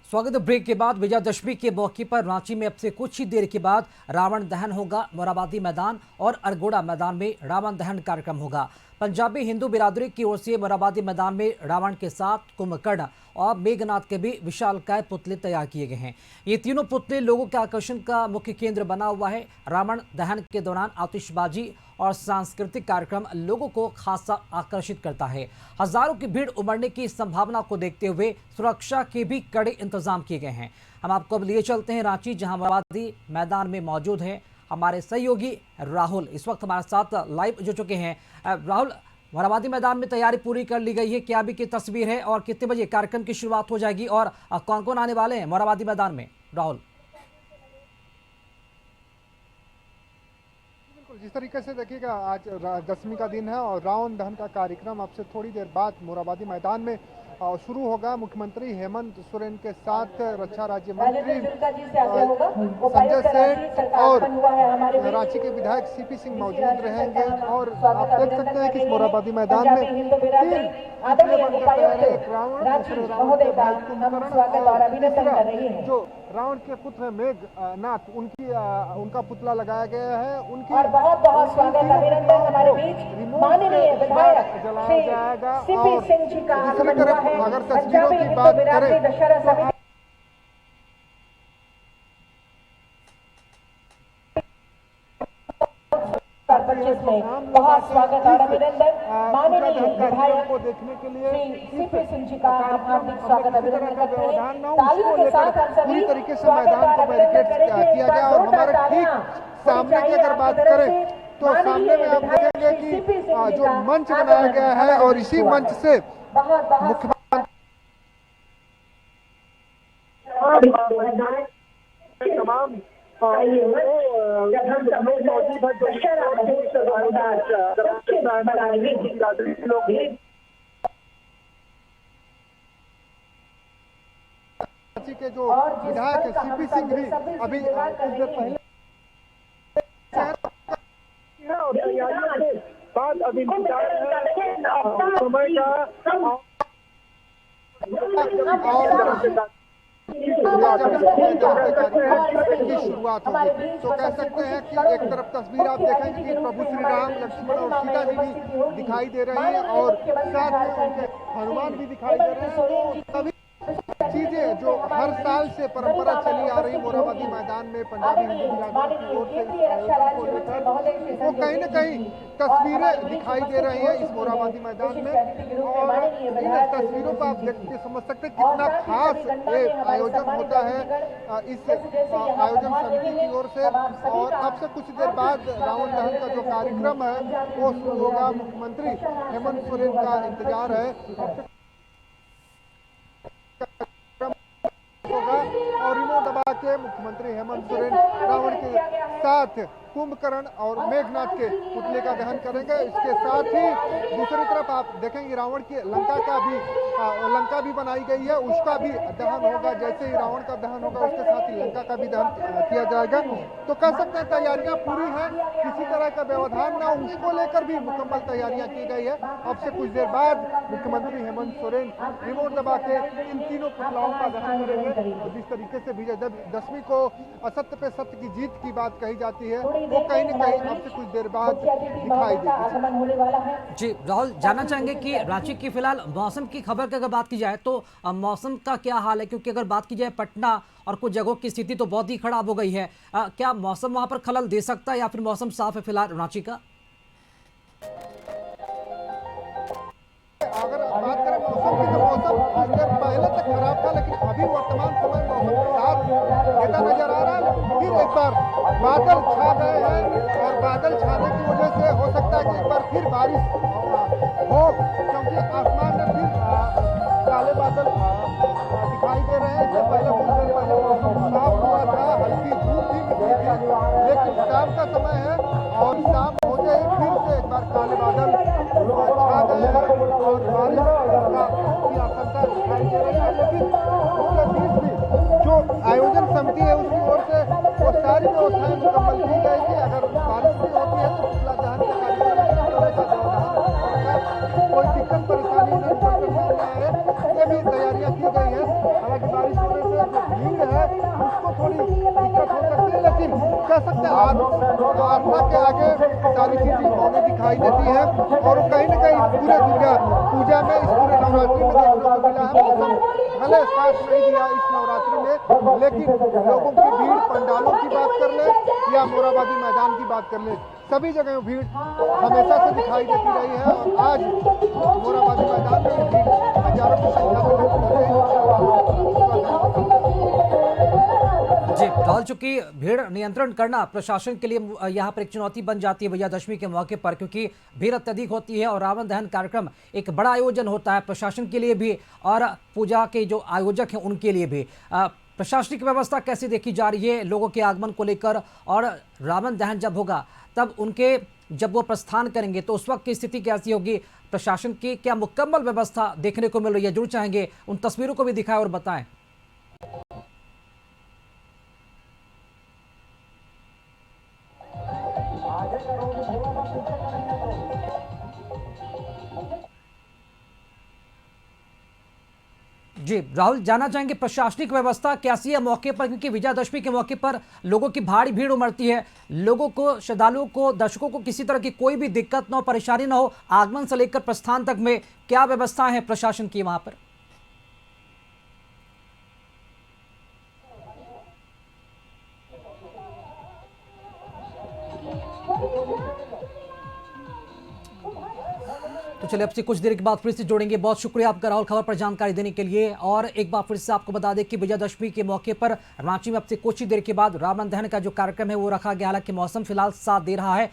स्वागत है। ब्रेक के बाद विजयादशमी के मौके पर रांची में अब से कुछ ही देर के बाद रावण दहन होगा। मोरहाबादी मैदान और अरगोड़ा मैदान में रावण दहन कार्यक्रम होगा। पंजाबी हिंदू बिरादरी की ओर से मोरहाबादी मैदान में रावण के साथ कुंभकर्ण और मेघनाथ के भी विशालकाय पुतले तैयार किए गए हैं। ये तीनों पुतले लोगों के आकर्षण का मुख्य केंद्र बना हुआ है। रावण दहन के दौरान आतिशबाजी और सांस्कृतिक कार्यक्रम लोगों को खासा आकर्षित करता है। हजारों की भीड़ उमड़ने की संभावना को देखते हुए सुरक्षा के भी कड़े इंतजाम किए गए हैं। हम आपको अब लिए चलते हैं रांची, जहां मोरहाबादी मैदान में मौजूद है हमारे सहयोगी राहुल। इस वक्त हमारे साथ लाइव जुड़ चुके हैं। राहुल, मोरहाबादी मैदान में तैयारी पूरी कर ली गई है, क्या अभी की तस्वीर है और कितने बजे कार्यक्रम की शुरुआत हो जाएगी और कौन कौन आने वाले हैं मोरहाबादी मैदान में? राहुल, जिस तरीके से देखिएगा, आज दशमी का दिन है और रावण दहन का कार्यक्रम अब से थोड़ी देर बाद मोरहाबादी मैदान में शुरू होगा। मुख्यमंत्री हेमंत सोरेन के साथ रक्षा राज्य मंत्री संजय सेठ और रांची के विधायक सीपी सिंह मौजूद रहेंगे। और आप देख सकते हैं कि इस मोरहाबादी मैदान में तीन पुतले बनकर तैयार हैं। एक रावण, दूसरे रावण के भाई कुंभकर्ण और तीसरा जो रावण के पुत्र मेघनाथ उनका पुतला लगाया गया है। उनकी बहुत बहुत स्वागत अभिनंदन हमारे बीच माननीय विधायक जलाया जाएगा। सीपी सिंह जी का दूसरी तरफ अगर तस्वीरों की बात करें बहुत स्वागत और अभिनंदन माननीय विधायक को देखने के लिए सीपी सिंह जी का हार्दिक स्वागत अभिनंदन करते हैं। तालियों के साथ हम सभी पूरी तरीके से मैदान को बैरिकेड किया गया और हमारे ठीक सामने की अगर बात करें तो सामने में आप देखेंगे कि जो मंच बनाया गया है और इसी मंच से मुख्यमंत्री तमाम के जो विधायक है सीपी सिंह भी अभी कुछ देर पहले बाद अभी समय की शुरुआत होगी। तो कह सकते हैं कि एक तरफ तस्वीर आप देखेंगे कि प्रभु श्री राम, लक्ष्मण और सीता जी भी दिखाई दे रही हैं और साथ में उनके हनुमान भी दिखाई दे रहे हैं। तो सभी चीजें जो हर साल से परंपरा चली आ रही मोरहाबादी मैदान में पंजाबी हिंदू बिरादरी की ओर से इस आयोजन को लेकर वो कहीं न कहीं तस्वीरें दिखाई दे रही हैं इस मोरहाबादी मैदान में। और इन तस्वीरों को आप देख के समझ सकते हैं कितना खास ये आयोजन होता है इस आयोजन समिति की ओर से। और अब से कुछ देर बाद रावण दहन का जो कार्यक्रम है वो शुरू होगा। मुख्यमंत्री हेमंत सोरेन का इंतजार है और रिमोट दबा के मुख्यमंत्री हेमंत सोरेन रावण के साथ कुंभकर्ण और मेघनाथ के पुतले का दहन करेंगे। इसके साथ ही दूसरी तरफ आप देखेंगे रावण की लंका भी बनाई गई है, उसका भी दहन होगा। जैसे ही रावण का दहन होगा उसके साथ ही लंका का भी दहन किया जाएगा। तो कह सकते हैं तैयारियां पूरी हैं, किसी तरह का व्यवधान ना, उसको लेकर भी मुकम्मल तैयारियां की गई है। अब से कुछ देर बाद मुख्यमंत्री हेमंत सोरेन रिमोट दबा के इन तीनों पुतलाओं का दहन करेंगे। जिस तरीके से विजयदशमी को असत्य पे सत्य की जीत की बात कही जाती है वो कहीं न कहीं अब से कुछ देर बाद दिखाई देगी। जी राहुल, जानना चाहेंगे कि रांची की फिलहाल मौसम की खबर की अगर बात की जाए तो मौसम का क्या हाल है? क्योंकि अगर बात की जाए पटना और कुछ जगहों की स्थिति तो बहुत ही खराब हो गई है। क्या मौसम वहां पर खलल दे सकता है या फिर मौसम साफ है फिलहाल रांची का? अगर बात करें मौसम की तो मौसम कुछ देर पहले तक खराब था, लेकिन अभी वर्तमान समय मौसम साफ देता नजर आ रहा है। फिर एक बार बादल छा गए हैं और बादल छाने की वजह से हो सकता है कि एक बार फिर बारिश हो, क्योंकि आसमान में फिर काले बादल दिखाई दे रहे हैं। जब पहले कुछ देर पहले मौसम साफ हुआ था, हल्की धूप भी निकली थी, लेकिन शाम का समय है और शाम होते ही फिर से एक बार काले बादल छा गए हैं और बारिश की आशंका दिखाई दे रही है। लेकिन उसके बीच भी जो आयोजन समिति है उसकी ओर से वो सारी व्यवस्थाएं मुकम्मल की गई कि अगर बारिश भी होती है तो पुतला दहन के कार्यक्रम में किस तरह का व्यवधान, कोई दिक्कत परेशानी नहीं निकल कर सामने आए, ये भी तैयारियां की गई है। हालांकि बारिश होने से जो भीड़ है उसको थोड़ी दिक्कत हो सकती है, लेकिन कह सकते हैं आस्था के आगे सारी चीजें मौनी दिखाई देती है। और कहीं न कहीं पूरे दुर्गा पूजा में, इस पूरे नवरात्रि में देखने को मिला है। मौसम भले साथ नहीं दिया इस नवरात्रि में, लेकिन लोगों की भीड़ पंडालों की बात कर ले या मोराबादी मैदान की बात कर ले, सभी जगह भीड़ हमेशा से दिखाई देती रही है। और आज मोराबादी मैदान में भीड़ हजारों की संख्या में जी राहुल, चूंकि भीड़ नियंत्रण करना प्रशासन के लिए यहाँ पर एक चुनौती बन जाती है विजयादशमी के मौके पर, क्योंकि भीड़ अत्यधिक होती है और रावण दहन कार्यक्रम एक बड़ा आयोजन होता है प्रशासन के लिए भी और पूजा के जो आयोजक हैं उनके लिए भी। प्रशासनिक व्यवस्था कैसे देखी जा रही है लोगों के आगमन को लेकर, और रावण दहन जब होगा तब जब वो प्रस्थान करेंगे तो उस वक्त की स्थिति कैसी होगी? प्रशासन की क्या मुकम्मल व्यवस्था देखने को मिल रही है? जरूर चाहेंगे उन तस्वीरों को भी दिखाएं और बताएं। जी राहुल, जानना चाहेंगे प्रशासनिक व्यवस्था कैसी है मौके पर, क्योंकि विजयादशमी के मौके पर लोगों की भारी भीड़ उमड़ती है, लोगों को, श्रद्धालुओं को, दर्शकों को किसी तरह की कोई भी दिक्कत ना हो, परेशानी ना हो, आगमन से लेकर प्रस्थान तक में क्या व्यवस्था है प्रशासन की वहां पर? तो चलिए आपसे कुछ देर के बाद फिर से जोड़ेंगे। बहुत शुक्रिया आपका राहुल, खबर पर जानकारी देने के लिए। और एक बार फिर से आपको बता दें कि विजयादशमी के मौके पर रांची में अब से कुछ ही देर के बाद रावण दहन का जो कार्यक्रम है वो रखा गया। हालांकि मौसम फिलहाल साथ दे रहा है।